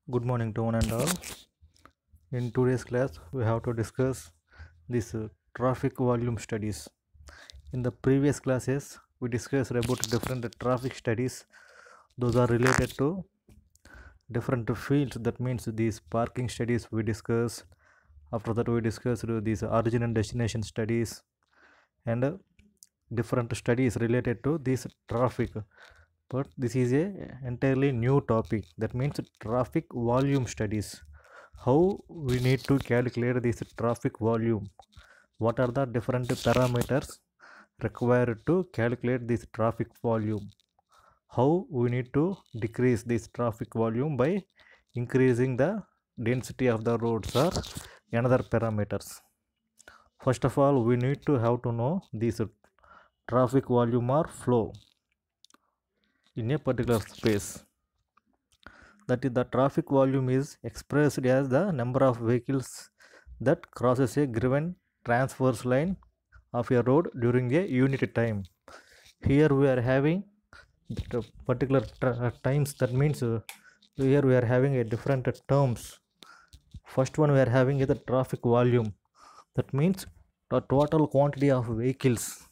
Good morning to one and all. In today's class, we have to discuss this traffic volume studies. In the previous classes, we discussed about different traffic studies. Those are related to different fields. That means these parking studies we discussed. After that, we discussed these origin and destination studies and different studies related to this traffic. But this is a entirely new topic. That means traffic volume studies. How we need to calculate this traffic volume? What are the different parameters required to calculate this traffic volume? How we need to decrease this traffic volume by increasing the density of the roads or another parameters? First of all, we need to have to know this traffic volume or flow in a particular space. That is, the traffic volume is expressed as the number of vehicles that crosses a given transverse line of a road during a unit time. Here we are having the particular times. That means here we are having a different terms. First one we are having is the traffic volume. That means the total quantity of vehicles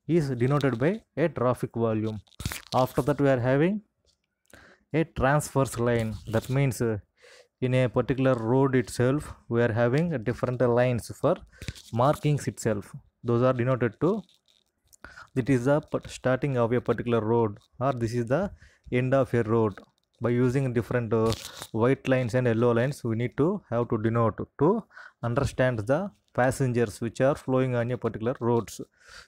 is denoted by a traffic volume. After that we are having a transverse line. That means in a particular road itself we are having different lines for markings itself. Those are denoted to that is the starting of a particular road or this is the end of a road. By using different white lines and yellow lines, we need to have to denote to understand the passengers which are flowing on a particular roads.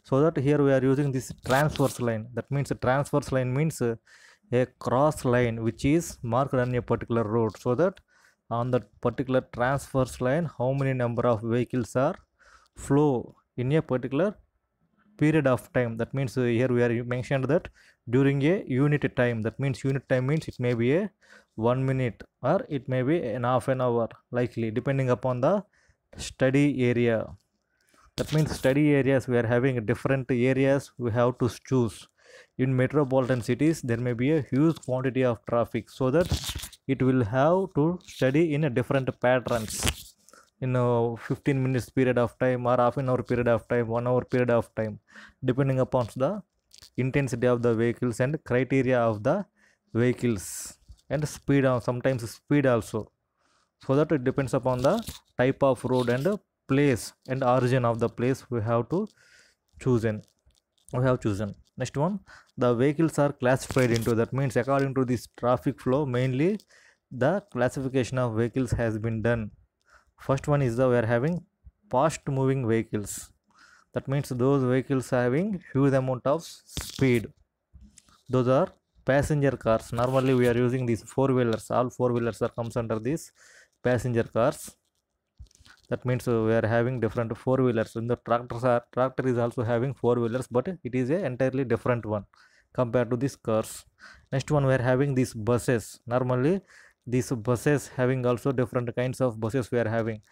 So that here we are using this transverse line. That means a transverse line means a cross line which is marked on a particular road, so that on that particular transverse line how many number of vehicles are flow in a particular period of time. That means here we are mentioned that during a unit time. That means unit time means it may be a 1 minute or it may be an half an hour, likely depending upon the study area. That means study areas we are having different areas we have to choose. In metropolitan cities there may be a huge quantity of traffic, so that it will have to study in a different patterns in a 15 minutes period of time or half an hour period of time, 1 hour period of time, depending upon the intensity of the vehicles and criteria of the vehicles and speed of sometimes speed also. So that it depends upon the type of road and place and origin of the place we have to chosen we have chosen. Next one, the vehicles are classified into. That means according to this traffic flow, mainly the classification of vehicles has been done. First one is the we are having fast moving vehicles. That means those vehicles having huge amount of speed. Those are passenger cars. Normally we are using these four wheelers. All four wheelers are comes under these passenger cars. That means we are having different four wheelers. In the tractor is also having four wheelers, but it is a entirely different one compared to these cars. Next one we are having these buses. Normally these buses having also different kinds of buses we are having.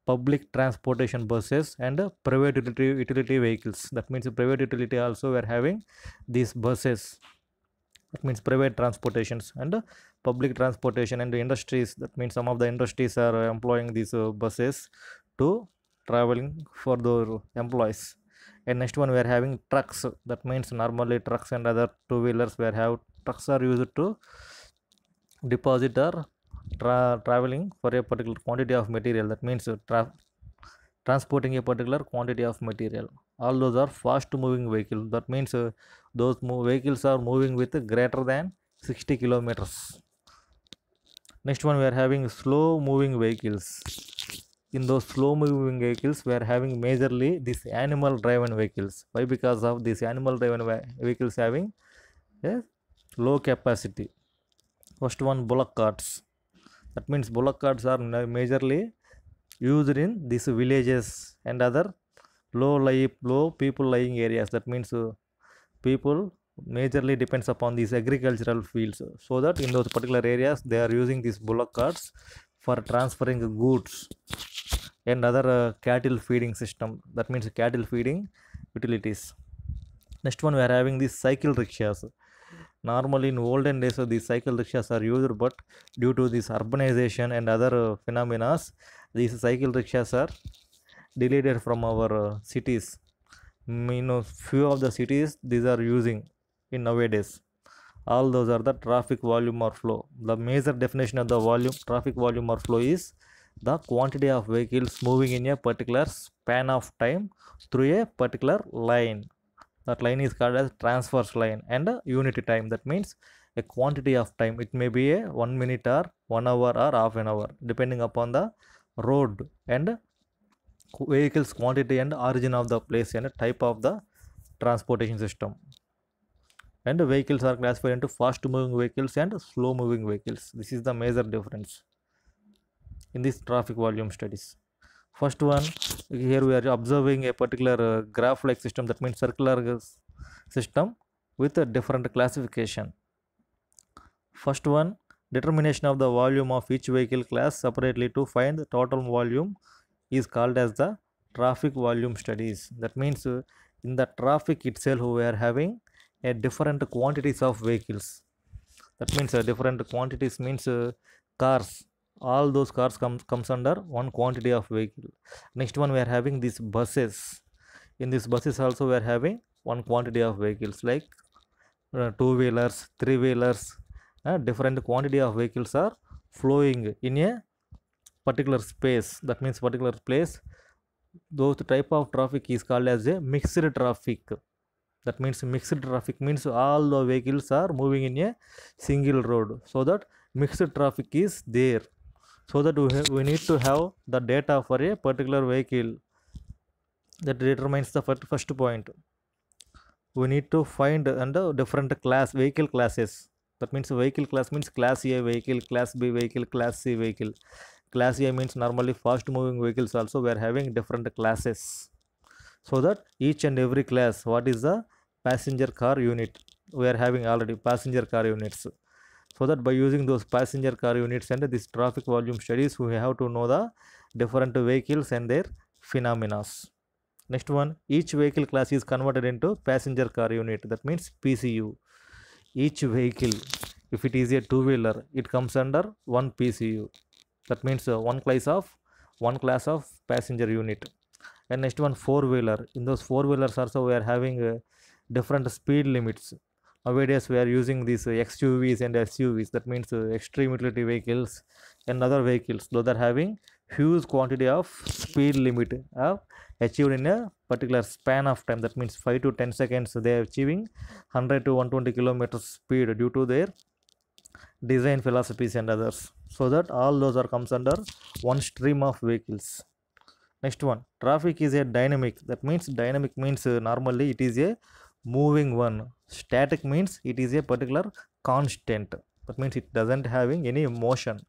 Public transportation buses and private utility vehicles. That means private utility also we are having these buses. That means private transportations and public transportation and the industries. That means some of the industries are employing these buses to traveling for the employees. And next one we are having trucks. That means normally trucks and other two wheelers we have trucks are used to deposit or traveling for a particular quantity of material. That means transporting a particular quantity of material. All those are fast moving vehicles. That means those vehicles are moving with greater than 60 kilometers. Next one we are having slow moving vehicles. In those slow moving vehicles we are having majorly these animal driven vehicles. Why? Because of these animal driven vehicles having a low capacity. First one, bullock carts. That means bullock carts are majorly used in these villages and other low people lying areas. That means people majorly depends upon these agricultural fields, so that in those particular areas they are using these bullock carts for transferring goods and other cattle feeding system. That means cattle feeding utilities. Next one we are having these cycle rickshaws. Normally in olden days these cycle rickshaws are used, but due to this urbanization and other phenomena, these cycle rickshaws are deleted from our cities. Few of the cities these are using in nowadays. All those are the traffic volume or flow. The major definition of the volume, traffic volume or flow, is the quantity of vehicles moving in a particular span of time through a particular line. That line is called as transverse line and a unit time. That means a quantity of time. It may be a 1 minute or 1 hour or half an hour, depending upon the road and vehicles quantity and origin of the place and type of the transportation system. And the vehicles are classified into fast moving vehicles and slow moving vehicles. This is the major difference in these traffic volume studies. First one, here we are observing a particular graph like system, that means circular system with a different classification. First one, determination of the volume of each vehicle class separately to find the total volume is called as the traffic volume studies. That means in the traffic itself we are having a different quantities of vehicles. That means different quantities means cars. All those cars comes under one quantity of vehicle. Next one, we are having these buses. In these buses also we are having one quantity of vehicles, like two wheelers, three wheelers. Different quantity of vehicles are flowing in a particular space. That means particular place. Those type of traffic is called as a mixed traffic. That means mixed traffic means all the vehicles are moving in a single road, so that mixed traffic is there. So that we need to have the data for a particular vehicle. That determines the first point. We need to find under different class vehicle classes. That means vehicle class means class A vehicle, class B vehicle, class C vehicle. Class A means normally fast moving vehicles. Also we are having different classes, so that each and every class, what is the passenger car unit, we are having already passenger car units. So that by using those passenger car units and this traffic volume studies, we have to know the different vehicles and their phenomena. Next one, each vehicle class is converted into passenger car unit. That means PCU. Each vehicle, if it is a two wheeler, it comes under one PCU. That means one class of passenger unit. And next one, four wheeler. In those four wheelers also we are having different speed limits. Nowadays we are using these XUVs and SUVs. That means extreme utility vehicles and other vehicles. Those are having huge quantity of speed limit achieved in a particular span of time. That means 5 to 10 seconds they are achieving 100 to 120 kilometers speed due to their design philosophies and others. So that all those are comes under one stream of vehicles. Next one, traffic is a dynamic. That means dynamic means normally it is a moving one. Static means it is a particular constant. That means it doesn't having any motion.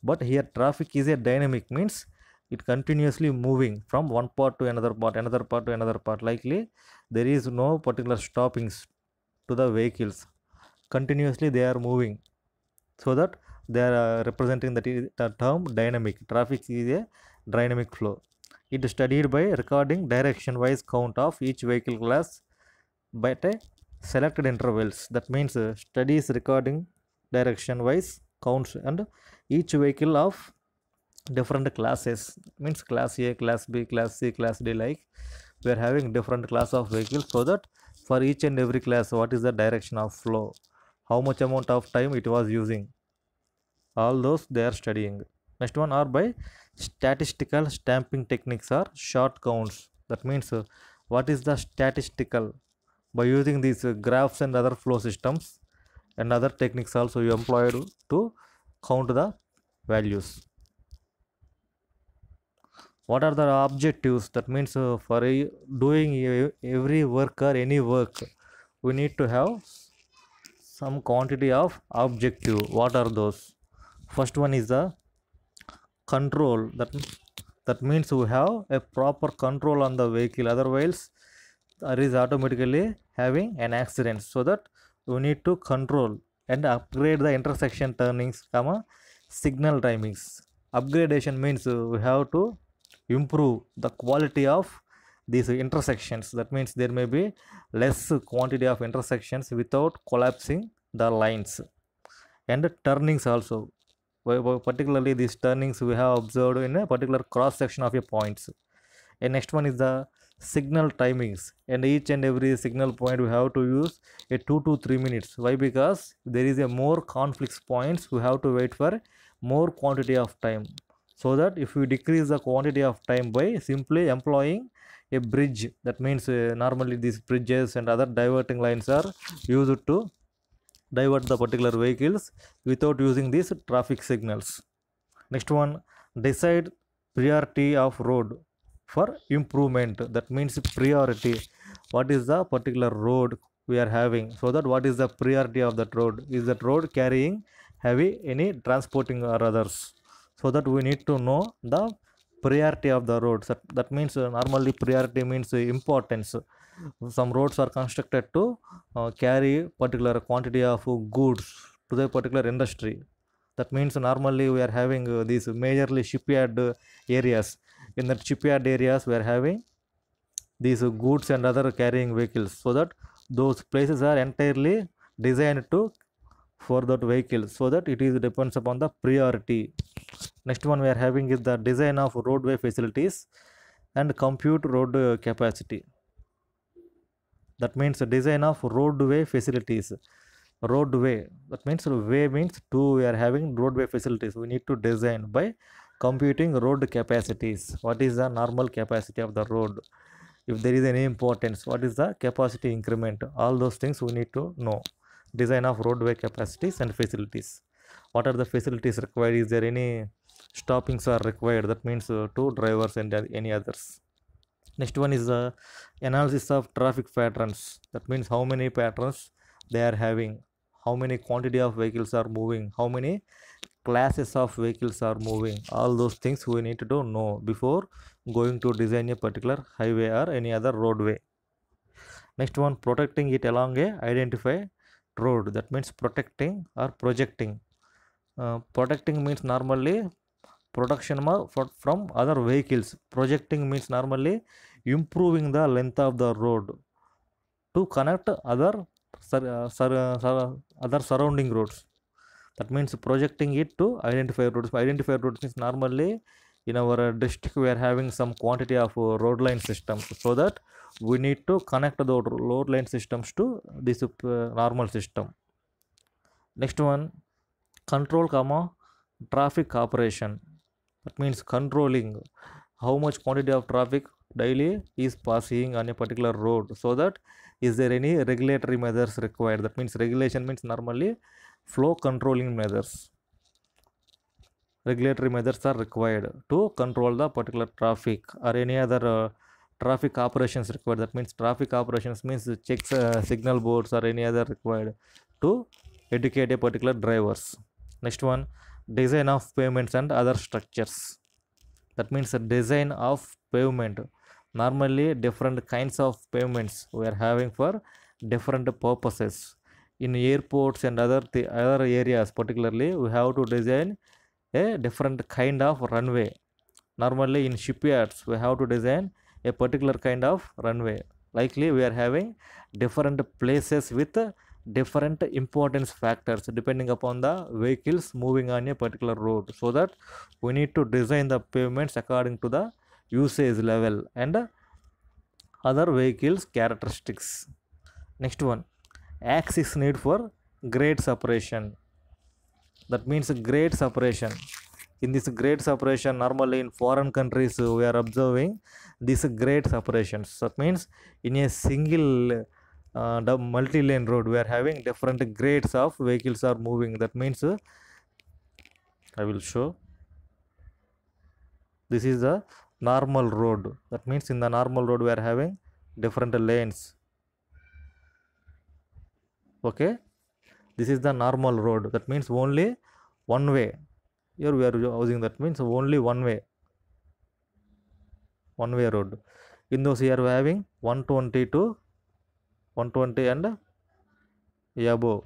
But here traffic is a dynamic means it continuously moving from one part to another part, another part to another part. Likely there is no particular stoppings to the vehicles. Continuously they are moving. So that they are representing the term dynamic. Traffic is a dynamic flow. It is studied by recording direction wise count of each vehicle class by selected intervals. That means studies recording direction wise counts and each vehicle of different classes. Means class A, class B, class C, class D, like we are having different class of vehicles. So that for each and every class, what is the direction of flow, how much amount of time it was using, all those they are studying. Next one are by statistical stamping techniques or short counts. That means what is the statistical? By using these graphs and other flow systems and other techniques also you employed to count the values. What are the objectives? That means for doing every work or any work, we need to have some quantity of objective. What are those? First one is the control. That means we have a proper control on the vehicle, otherwise there is automatically having an accident. So that we need to control and upgrade the intersection turnings, signal timings. Upgradation means we have to improve the quality of these intersections. That means there may be less quantity of intersections without collapsing the lines, and turnings also. Particularly these turnings we have observed in a particular cross section of a points. And next one is the signal timings, and each and every signal point we have to use a 2 to 3 minutes. Why? Because there is a more conflicts points, we have to wait for more quantity of time, so that if we decrease the quantity of time by simply employing a bridge, that means normally these bridges and other diverting lines are used to divert the particular vehicles without using these traffic signals. Next one, decide priority of road for improvement. That means priority. What is the particular road we are having? So that what is the priority of that road? Is that road carrying heavy any transporting or others? So that we need to know the priority of the roads. That means normally priority means importance. Some roads are constructed to carry particular quantity of goods to the particular industry. That means normally we are having these majorly shipyard areas. In the shipyard areas we are having these goods and other carrying vehicles, so that those places are entirely designed to for that vehicle, so that it is depends upon the priority. Next one we are having is the design of roadway facilities and compute road capacity. That means the design of roadway facilities. Roadway, that means way means two, we are having roadway facilities, we need to design by computing road capacities. What is the normal capacity of the road? If there is any importance, what is the capacity increment? All those things we need to know. Design of roadway capacities and facilities. What are the facilities required? Is there any stoppings are required? That means two drivers and any others. Next one is the analysis of traffic patterns. That means how many patterns they are having, how many quantity of vehicles are moving, how many classes of vehicles are moving. All those things we need to know before going to design a particular highway or any other roadway. Next one, protecting it along a identified road. That means protecting or projecting. Protecting means normally protection from other vehicles. Projecting means normally improving the length of the road to connect other other surrounding roads. That means projecting it to identified roads. Identified roads means normally in our district we are having some quantity of road line systems, so that we need to connect the road line systems to this normal system. Next one, control comma traffic operation. That means controlling how much quantity of traffic daily is passing on a particular road, so that is there any regulatory measures required? That means regulation means normally flow controlling measures. Regulatory measures are required to control the particular traffic or any other traffic operations required. That means traffic operations means checks signal boards or any other required to educate a particular drivers. Next one, design of pavements and other structures. That means the design of pavement. Normally different kinds of pavements we are having for different purposes. In airports and other areas particularly, we have to design a different kind of runway. Normally in shipyards we have to design a particular kind of runway. Likely we are having different places with different importance factors depending upon the vehicles moving on a particular road, so that we need to design the pavements according to the usage level and other vehicles characteristics. Next one, axis need for grade separation. That means grade separation. In this grade separation, normally in foreign countries we are observing these grade separations. That means in a single the multi-lane road we are having different grades of vehicles are moving. That means I will show. This is the normal road. That means in the normal road we are having different lanes. Okay, this is the normal road. That means only one way. Here we are using, that means only one way road. In those here we are having 120 to 120 and above.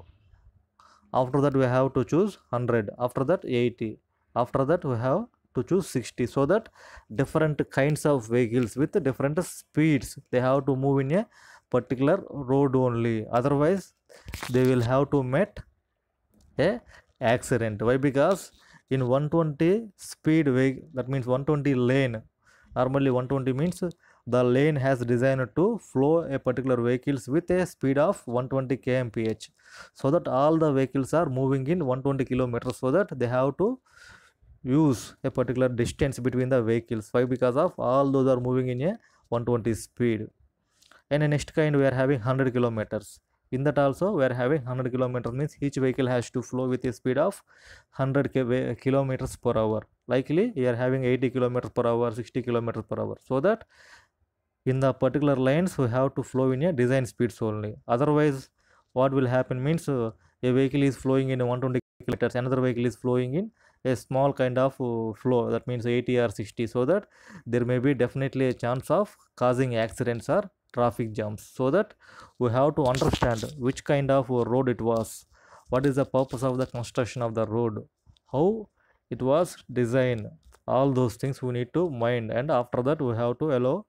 After that we have to choose 100. After that 80. After that we have to choose 60, so that different kinds of vehicles with different speeds they have to move in a particular road only. Otherwise they will have to met a accident. Why? Because in 120 speed way, that means 120 lane, normally 120 means the lane has designed to flow a particular vehicles with a speed of 120 kmph, so that all the vehicles are moving in 120 kilometers, so that they have to use a particular distance between the vehicles. Why? Because of all those are moving in a 120 speed. And the next kind we are having 100 kilometers. In that also we are having 100 kilometers, means each vehicle has to flow with a speed of 100 kilometers per hour. Likely we are having 80 kilometers per hour, 60 kilometers per hour, so that in the particular lines we have to flow in a design speeds only. Otherwise what will happen means a vehicle is flowing in 120 kilometers, another vehicle is flowing in a small kind of flow, that means 80 or 60, so that there may be definitely a chance of causing accidents or traffic jams. So that we have to understand which kind of road it was, what is the purpose of the construction of the road, how it was designed, all those things we need to mind, and after that we have to allow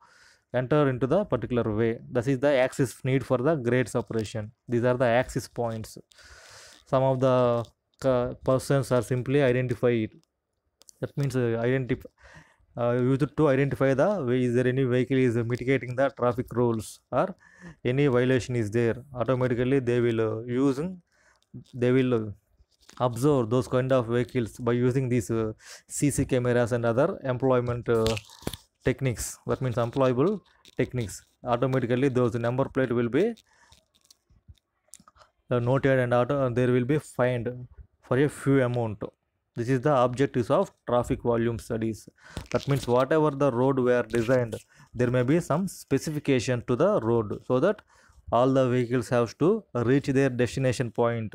enter into the particular way. This is the axis need for the grade separation. These are the axis points. Some of the persons are simply identify it. That means used to identify the way, is there any vehicle is mitigating the traffic rules or any violation is there. Automatically they will they will observe those kind of vehicles by using these CC cameras and other employment techniques. That means employable techniques. Automatically those number plate will be noted, and there will be fined for a few amount. This is the objectives of traffic volume studies. That means whatever the road were designed, there may be some specification to the road, so that all the vehicles have to reach their destination point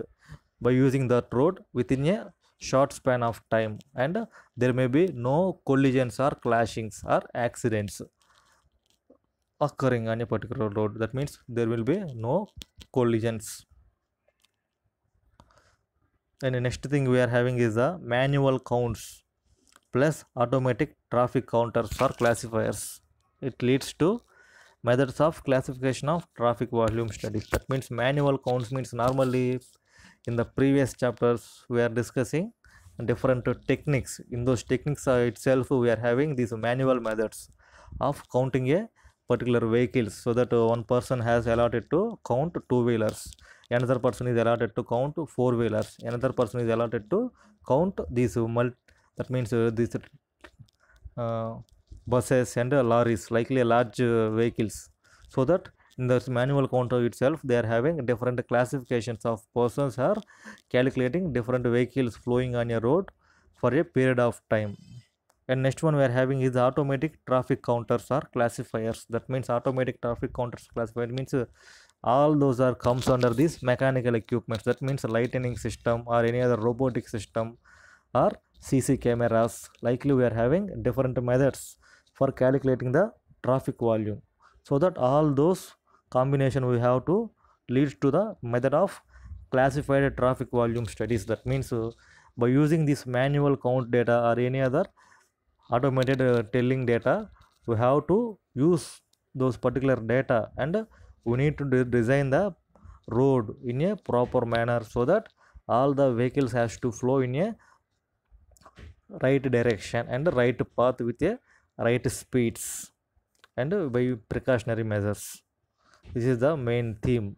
by using that road within a short span of time, and there may be no collisions or clashings or accidents occurring on a particular road. That means there will be no collisions. And the next thing we are having is the manual counts plus automatic traffic counters or classifiers. It leads to methods of classification of traffic volume studies. That means manual counts means normally in the previous chapters we are discussing different techniques. In those techniques itself we are having these manual methods of counting a particular vehicles, so that one person has allotted to count two-wheelers, another person is allotted to count four-wheelers, another person is allotted to count these that means these buses and lorries, likely large vehicles, so that in the manual counter itself they are having different classifications of persons are calculating different vehicles flowing on a road for a period of time. And next one we are having is automatic traffic counters or classifiers. That means automatic traffic counters classifier means all those are comes under these mechanical equipments. That means lightning system or any other robotic system or CC cameras. Likely we are having different methods for calculating the traffic volume, so that all those combination we have to lead to the method of classified traffic volume studies. That means by using this manual count data or any other automated telling data, we have to use those particular data, and we need to design the road in a proper manner, so that all the vehicles has to flow in a right direction and right path with a right speeds and by precautionary measures. This is the main theme.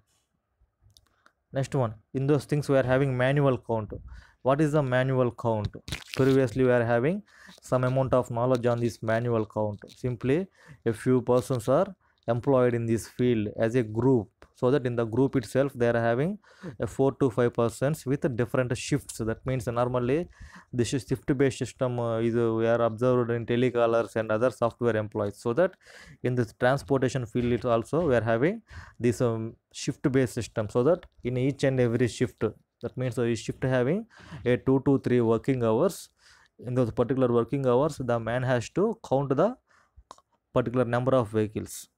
Next one, in those things we are having manual count. What is the manual count? Previously we are having some amount of knowledge on this manual count. Simply a few persons are employed in this field as a group, so that in the group itself they are having 4 to 5 persons with different shifts. That means normally this shift based system is we are observed in telecallers and other software employees, so that in this transportation field it also we are having this shift based system, so that in each and every shift, that means each shift having a 2 to 3 working hours. In those particular working hours the man has to count the particular number of vehicles.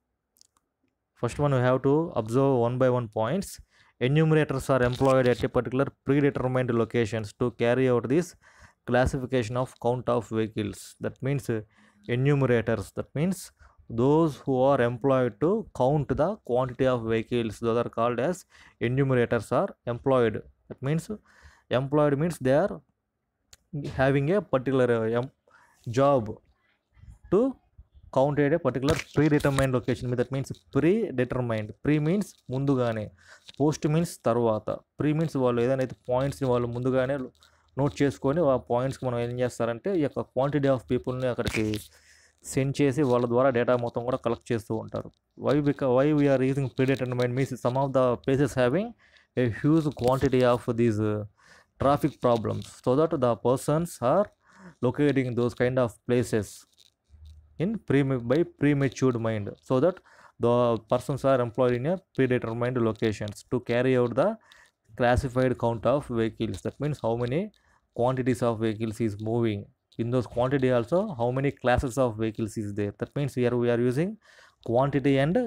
First one we have to observe one by one points. Enumerators are employed at a particular predetermined locations to carry out this classification of count of vehicles. That means enumerators, that means those who are employed to count the quantity of vehicles, those are called as enumerators, are employed. That means employed means they are having a particular job to count at a particular predetermined location. That means predetermined. Pre means ముందుగానే, post means తర్వాత. Pre means వాళ్ళు ఏదైనా అయితే పాయింట్స్ని వాళ్ళు ముందుగానే note చేసుకొని ఆ పాయింట్స్కి మనం ఏం చేస్తారంటే ఈ యొక్క క్వాంటిటీ ఆఫ్ పీపుల్ని అక్కడికి సెండ్ చేసి వాళ్ళ ద్వారా డేటా మొత్తం కూడా కలెక్ట్ చేస్తూ ఉంటారు. Why we are using predetermined means some of the places having a huge quantity of these traffic problems, so that the persons are locating those kind of places in by prematured mind, so that the persons are employed in a predetermined locations to carry out the classified count of vehicles. That means how many quantities of vehicles is moving. In those quantity also how many classes of vehicles is there. That means here we are using quantity and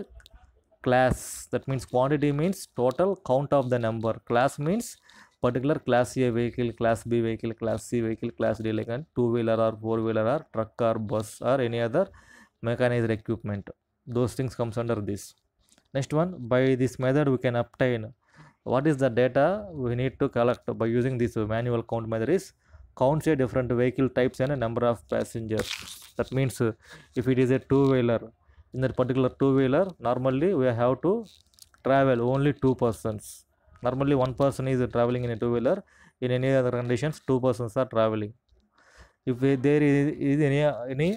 class. That means quantity means total count of the number. Class means particular class A vehicle, class B vehicle, class C vehicle, class D, like a two-wheeler or four-wheeler or truck or bus or any other mechanized equipment. Those things comes under this. Next one, by this method we can obtain what is the data we need to collect by using this manual count method is counts a different vehicle types and a number of passengers. That means if it is a two-wheeler, in that particular two-wheeler normally we have to travel only two persons. Normally one person is traveling in a two-wheeler. In any other conditions two persons are traveling. If there is any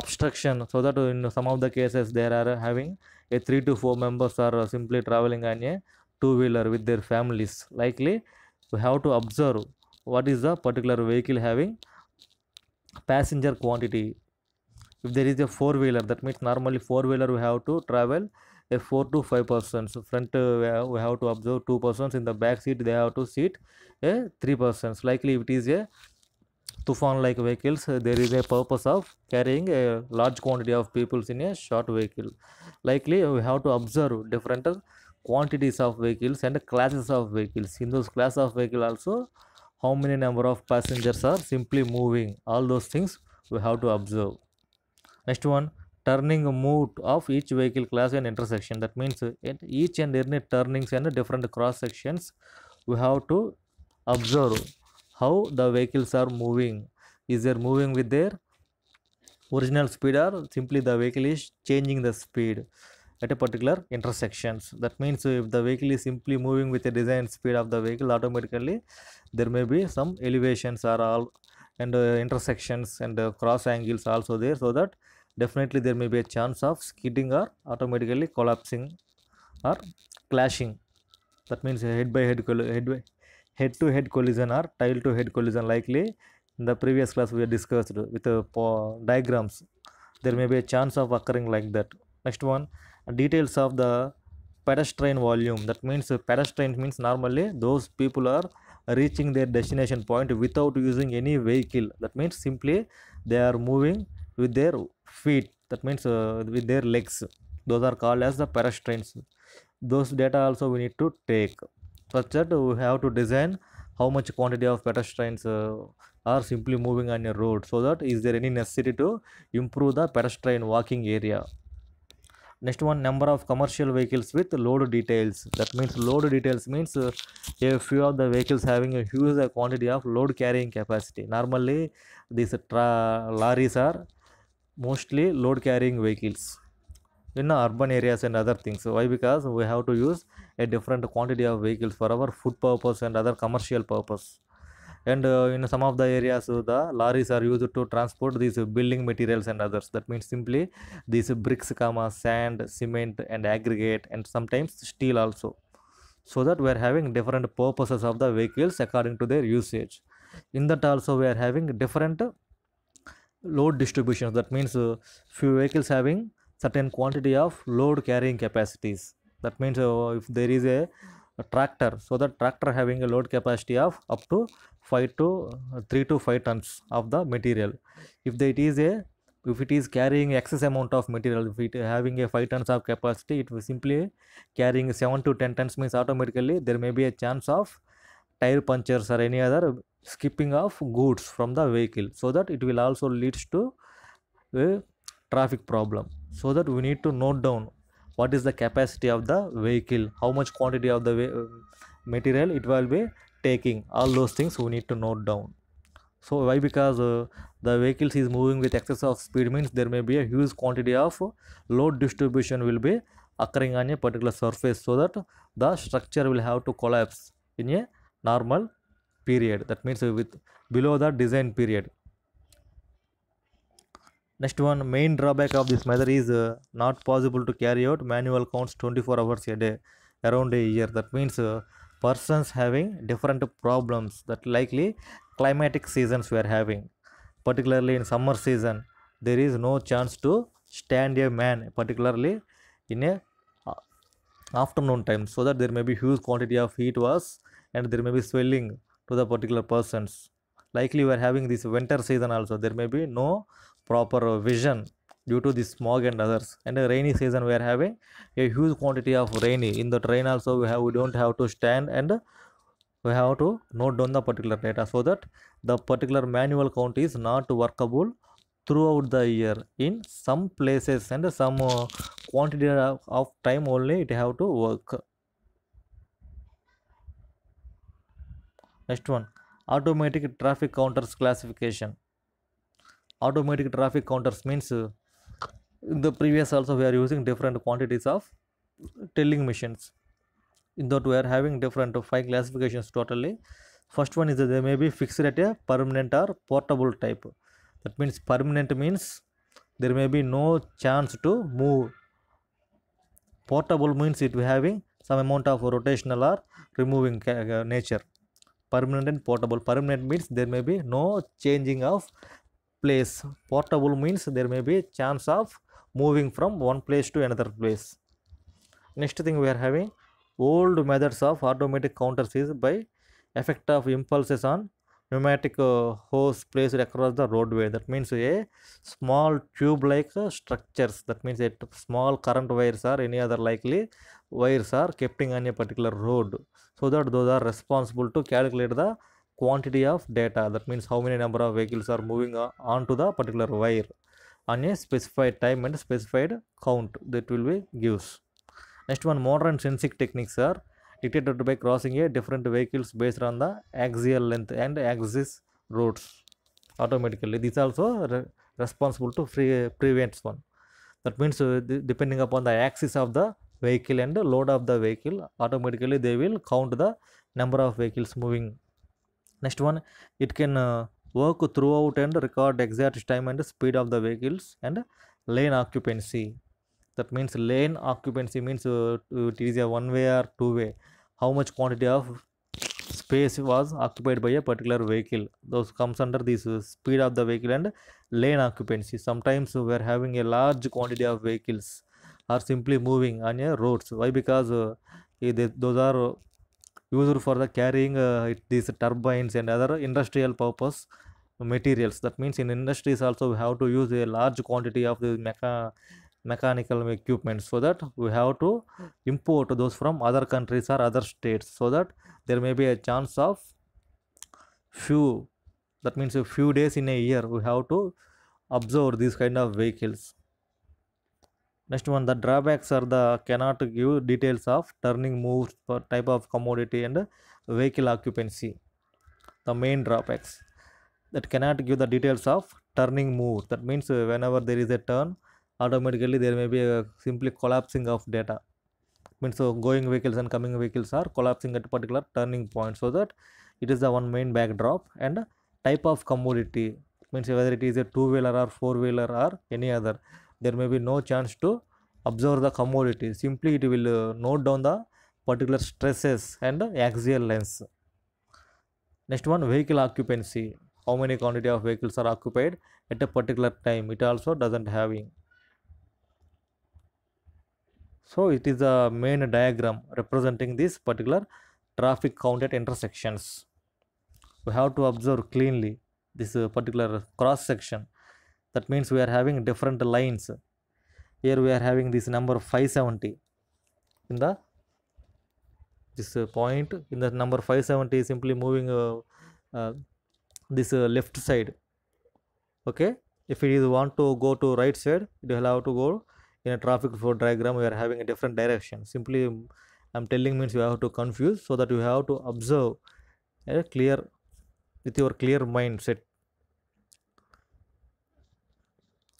obstruction, so that in some of the cases there are having a 3 to 4 members are simply traveling on a two-wheeler with their families, likely we have to observe what is the particular vehicle having passenger quantity. If there is a four-wheeler, that means normally four-wheeler we have to travel a 4 to 5 persons. Front we have to observe two persons. In the back seat they have to sit a 3 persons. Likely if it is a Tufan like vehicles, there is a purpose of carrying a large quantity of people in a short vehicle. Likely we have to observe different quantities of vehicles and classes of vehicles. In those class of vehicle also how many number of passengers are simply moving. All those things we have to observe. Next one, turning move of each vehicle class and intersection. That means at each and every turnings and different cross sections we have to observe how the vehicles are moving. Is they moving with their original speed or simply the vehicle is changing the speed at a particular intersections. That means if the vehicle is simply moving with the design speed of the vehicle, automatically there may be some elevations are all and intersections and cross angles also there, so that definitely there may be a chance of skidding or automatically collapsing or clashing. That means head to head collision or tail to head collision. Likely in the previous class we discussed with diagrams, there may be a chance of occurring like that. Next one, details of the pedestrian volume. That means pedestrian means normally those people are reaching their destination point without using any vehicle. That means simply they are moving with their feet. That means with their legs. Those are called as the pedestrians. Those data also we need to take, such that we have to design how much quantity of pedestrians are simply moving on a road, so that is there any necessity to improve the pedestrian walking area. Next one, number of commercial vehicles with load details. That means load details means a few of the vehicles having a huge quantity of load carrying capacity. Normally these lorries are mostly load carrying vehicles in urban areas and other things. Why? Because we have to use a different quantity of vehicles for our food purpose and other commercial purpose. And in some of the areas the lorries are used to transport these building materials and others. That means simply these bricks, sand, cement and aggregate and sometimes steel also, so that we are having different purposes of the vehicles according to their usage. In that also we are having different load distributions. That means few vehicles having certain quantity of load carrying capacities. That means if there is a tractor, so the tractor having a load capacity of up to 3 to 5 tons of the material. If it is carrying excess amount of material, if it having a 5 tons of capacity, it will simply carrying 7 to 10 tons means automatically there may be a chance of tire punctures or any other skipping of goods from the vehicle, so that it will also leads to traffic problem. So that we need to note down what is the capacity of the vehicle, how much quantity of the material it will be taking. All those things we need to note down. So why? Because the vehicles is moving with excess of speed means there may be a huge quantity of load distribution will be occurring on a particular surface, so that the structure will have to collapse in a normal period. That means with below the design period. Next one, main drawback of this method is not possible to carry out manual counts 24 hours a day around a year. That means persons having different problems, that likely climatic seasons we are having, particularly in summer season there is no chance to stand a man, particularly in a uh, afternoon time, so that there may be huge quantity of heat was and there may be swelling to the particular persons. Likely we are having this winter season also, there may be no proper vision due to this smog and others. And a rainy season we are having a huge quantity of rainy. In the train also we don't have to stand and we have to note down the particular data, so that the particular manual count is not workable throughout the year. In some places and some quantity of time only it have to work. Next one, automatic traffic counters classification. Automatic traffic counters means in the previous also we are using different quantities of telling machines. In that we are having different 5 classifications totally. First one is that they may be fixed at a permanent or portable type. That means permanent means there may be no chance to move. Portable means it will having some amount of rotational or removing nature. Permanent and portable. Permanent means there may be no changing of place. Portable means there may be chance of moving from one place to another place. Next thing we are having, old methods of automatic counters is by effect of impulses on pneumatic hose placed across the roadway. That means a small tube like structures, that means a small current wires or any other likely wires are kept on a particular road, so that those are responsible to calculate the quantity of data. That means how many number of vehicles are moving on to the particular wire on a specified time and specified count that will be gives. Next one, modern sensing techniques are dictated by crossing a different vehicles based on the axial length and axis roads automatically. This also responsible to prevent one. That means depending upon the axis of the vehicle and the load of the vehicle, automatically they will count the number of vehicles moving. Next one, it can work throughout and record exact time and speed of the vehicles and lane occupancy. That means lane occupancy means it is a one way or two way, how much quantity of space was occupied by a particular vehicle. Those comes under this speed of the vehicle and lane occupancy. Sometimes we are having a large quantity of vehicles are simply moving on a roads. Why? Because those are used for the carrying these turbines and other industrial purpose materials. That means in industries also we have to use a large quantity of the mechanical equipment, so that we have to import those from other countries or other states, so that there may be a chance of few, that means a few days in a year we have to observe these kind of vehicles. Next one, the drawbacks are the cannot give details of turning moves per type of commodity and vehicle occupancy. The main drawbacks, that cannot give the details of turning move. That means whenever there is a turn, automatically there may be a simply collapsing of data. Means so going vehicles and coming vehicles are collapsing at a particular turning point, so that it is the one main backdrop. And type of commodity means whether it is a two-wheeler or four-wheeler or any other, there may be no chance to observe the commodity. Simply it will note down the particular stresses and axial lengths. Next one, vehicle occupancy, how many quantity of vehicles are occupied at a particular time, it also doesn't having. So it is a main diagram representing this particular traffic count at intersections. We have to observe cleanly this particular cross section. That means we are having different lines. Here we are having this number 570 in the this point. In the number 570 is simply moving this left side. Okay, If it is want to go to right side, it will have to go in a traffic flow diagram. We are having a different direction. Simply I'm telling means you have to confuse, so that you have to observe a clear with your clear mindset.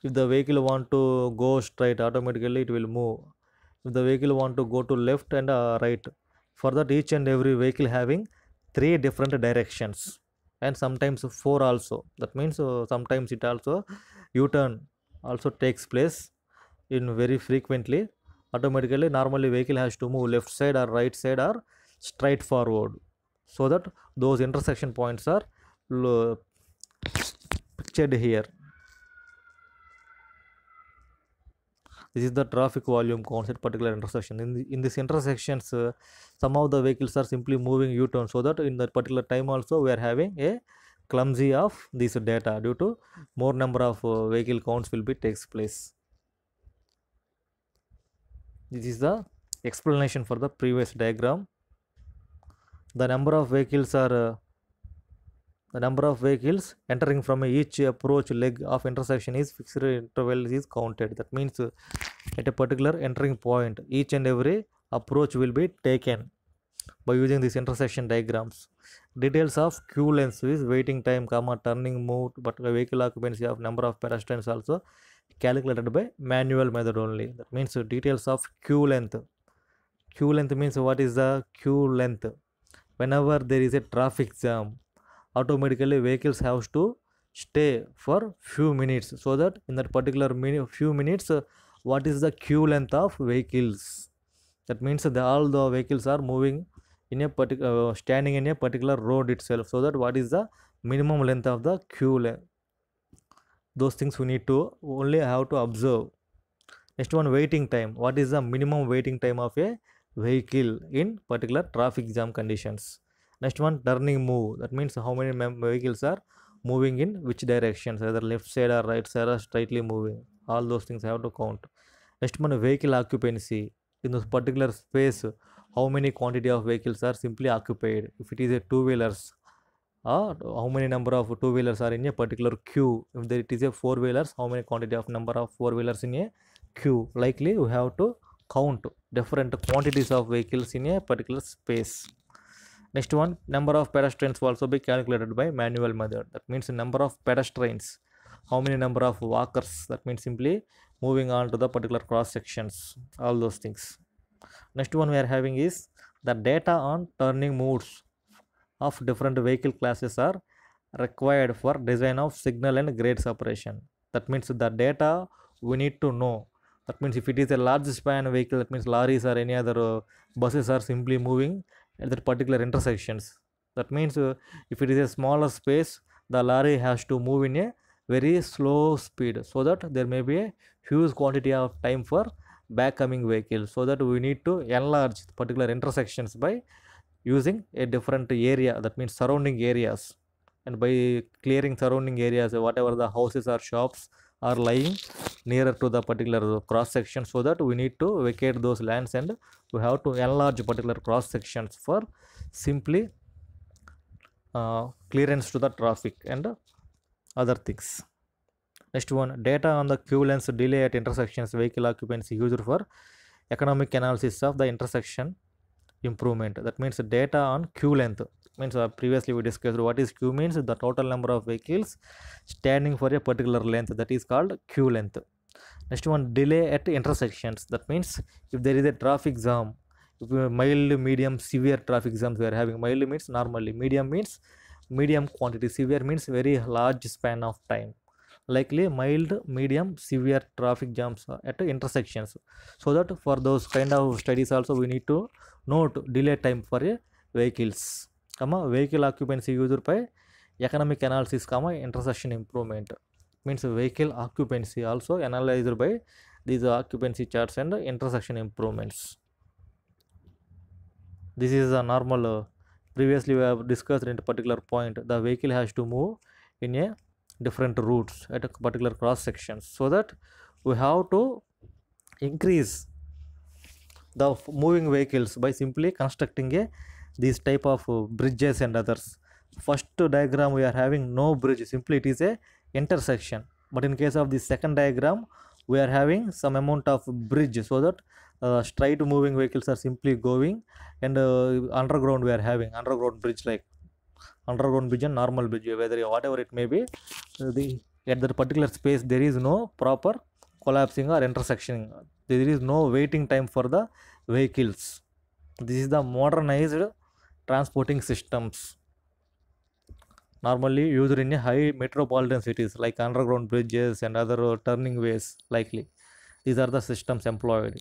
If the vehicle want to go straight, automatically it will move. If the vehicle want to go to left and right, for that each and every vehicle having three different directions, and sometimes four also. That means sometimes it also u-turn also takes place in very frequently. Automatically normally vehicle has to move left side or right side or straight forward, so that those intersection points are pictured here. This is the traffic volume concept particular intersection. In this intersections, some of the vehicles are simply moving u-turn, so that in that particular time also we are having a clumsy of this data due to more number of vehicle counts will be takes place. This is the explanation for the previous diagram. The number of vehicles are the number of vehicles entering from each approach leg of intersection is fixed interval is counted. That means at a particular entering point, each and every approach will be taken by using these intersection diagrams. Details of queue length is waiting time, comma, turning move, but vehicle occupancy of number of pedestrians also calculated by manual method only. That means details of queue length. Queue length means what is the queue length? Whenever there is a traffic jam, automatically vehicles have to stay for few minutes, so that in that particular few minutes, what is the queue length of vehicles? That means that all the vehicles are moving in a particular standing in a particular road itself, so that what is the minimum length of the queue length? Those things we need to only have to observe. Next one, waiting time. What is the minimum waiting time of a vehicle in particular traffic jam conditions? Next one, turning move. That means how many vehicles are moving in which directions, either left side or right side or straightly moving. All those things have to count. Next one, vehicle occupancy. In this particular space, how many quantity of vehicles are simply occupied? If it is a two-wheelers, how many number of two-wheelers are in a particular queue? If there it is a four-wheelers, how many quantity of number of four-wheelers in a queue? Likely we have to count different quantities of vehicles in a particular space. Next one, number of pedestrians will also be calculated by manual method. That means number of pedestrians, how many number of walkers. That means simply moving on to the particular cross sections, all those things. Next one we are having is the data on turning modes of different vehicle classes are required for design of signal and grade separation. That means the data we need to know. That means if it is a large span vehicle, that means lorries or any other buses are simply moving at that particular intersections. That means if it is a smaller space, the lorry has to move in a very slow speed, so that there may be a huge quantity of time for back coming vehicles, so that we need to enlarge particular intersections by using a different area, that means surrounding areas, and by clearing surrounding areas, whatever the houses or shops are lying nearer to the particular cross section, so that we need to vacate those lands and we have to enlarge particular cross sections for simply clearance to the traffic and other things. Next one, data on the queue length delay at intersections, vehicle occupancy used for economic analysis of the intersection improvement. That means data on queue length means previously we discussed what is queue means the total number of vehicles standing for a particular length, that is called queue length. Next one, delay at intersections. That means if there is a traffic jam, if mild, medium, severe traffic jams we are having. Mild means normally, medium means medium quantity, severe means very large span of time. Likely mild, medium, severe traffic jams at intersections. So that for those kind of studies also we need to note delay time for a vehicles, vehicle occupancy used by economic analysis, intersection improvement. Means vehicle occupancy also analyzed by these occupancy charts and intersection improvements. This is a normal, previously we have discussed in a particular point, the vehicle has to move in a different routes at a particular cross sections, so that we have to increase the moving vehicles by simply constructing a these type of bridges and others. First diagram we are having no bridge, simply it is a intersection, But in case of the second diagram, we are having some amount of bridge, so that straight moving vehicles are simply going, and underground we are having underground bridge, like underground bridge and normal bridge, whether whatever it may be, the at that particular space there is no proper collapsing or intersectioning. There is no waiting time for the vehicles. This is the modernized transporting systems normally used in a high metropolitan cities like underground bridges and other turning ways. Likely these are the systems employed.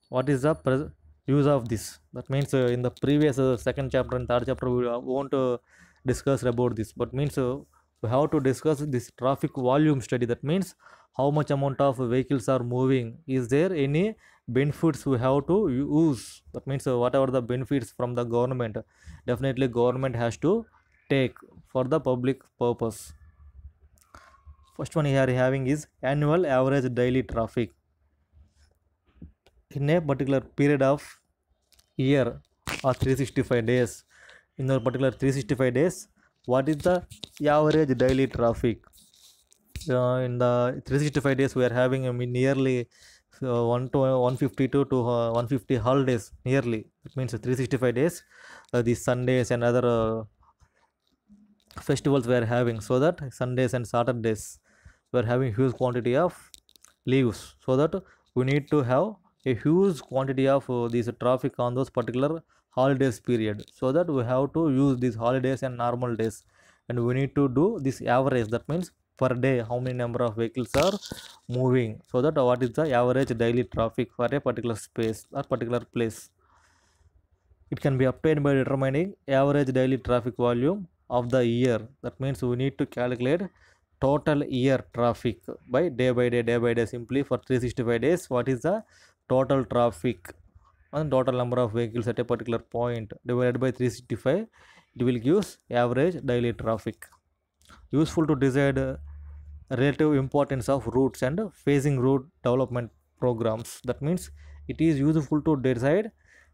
What is the use of this? That means in the previous second chapter and third chapter we won't discuss about this, but means we have to discuss this traffic volume study. That means how much amount of vehicles are moving, is there any benefits we have to use. That means whatever the benefits from the government, definitely government has to take for the public purpose. First one here having is annual average daily traffic in a particular period of year or 365 days. In a particular 365 days, what is the average daily traffic? In the 365 days we are having nearly 1 to 152 to 150 holidays nearly. It means 365 days, the Sundays and other festivals we are having, so that Sundays and Saturdays we are having huge quantity of leaves, so that we need to have a huge quantity of this traffic on those particular holidays period, so that we have to use these holidays and normal days, and we need to do this average. That means per day how many number of vehicles are moving, so that what is the average daily traffic for a particular space or particular place. It can be obtained by determining average daily traffic volume of the year. That means we need to calculate total year traffic by day, simply for 365 days. What is the total traffic and total number of vehicles at a particular point divided by 365? It will give average daily traffic. Useful to decide relative importance of routes and phasing route development programs. That means it is useful to decide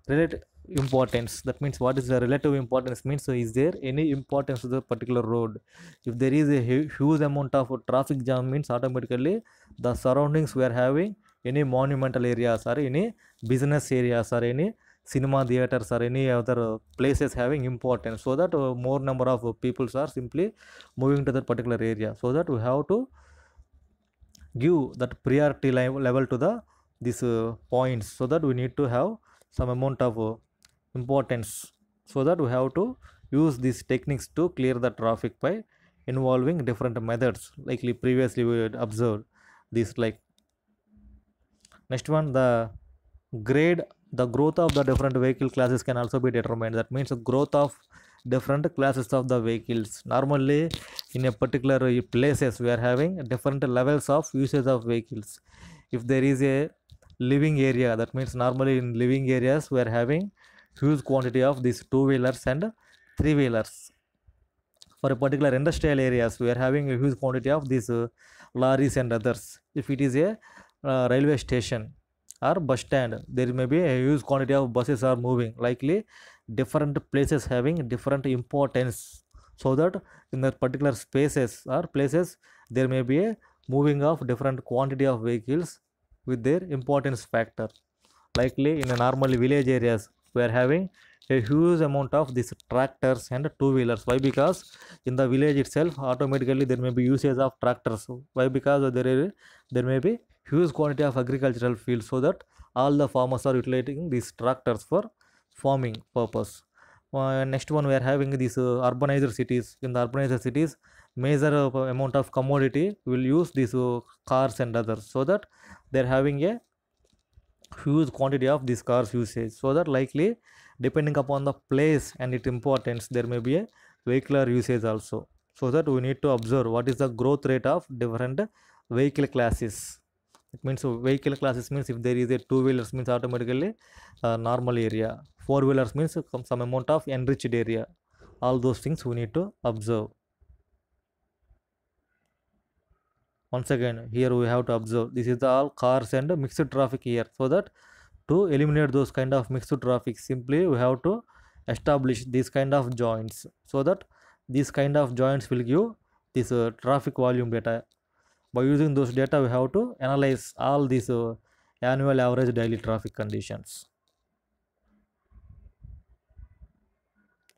relative importance. That means what is the relative importance means, so is there any importance to the particular road? If there is a huge amount of traffic jam means automatically the surroundings we are having any monumental areas or any business areas or any cinema theaters or any other places having importance, so that more number of peoples are simply moving to that particular area, so that we have to give that priority level to the these points, so that we need to have some amount of importance, so that we have to use these techniques to clear the traffic by involving different methods likely previously we had observed this. Like next one, the growth of the different vehicle classes can also be determined. That means the growth of different classes of the vehicles. Normally in a particular places we are having different levels of usage of vehicles. If there is a living area, that means normally in living areas we are having huge quantity of these two-wheelers and three-wheelers. For a particular industrial areas we are having a huge quantity of these lorries and others. If it is a railway station or bus stand, there may be a huge quantity of buses are moving, likely different places having different importance, so that in that particular spaces or places there may be a moving of different quantity of vehicles with their importance factor. Likely in a normal village areas we are having a huge amount of these tractors and two-wheelers. Why? Because in the village itself automatically there may be usage of tractors. Why? Because there may be huge quantity of agricultural fields, so that all the farmers are utilizing these tractors for farming purpose. Next one, we are having these urbanized cities. In the urbanized cities, major amount of commodity will use these cars and others, so that they are having a huge quantity of these cars usage, so that likely depending upon the place and its importance there may be a vehicular usage also, so that we need to observe what is the growth rate of different vehicle classes. It means vehicle classes means if there is a two-wheelers means automatically normal area, four-wheelers means some amount of enriched area. All those things we need to observe. Once again here we have to observe this is the all cars and mixed traffic here, so that to eliminate those kind of mixed traffic simply we have to establish these kind of joints, so that these kind of joints will give this traffic volume data. By using those data, we have to analyze all these annual average daily traffic conditions.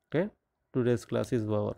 Okay, today's class is over.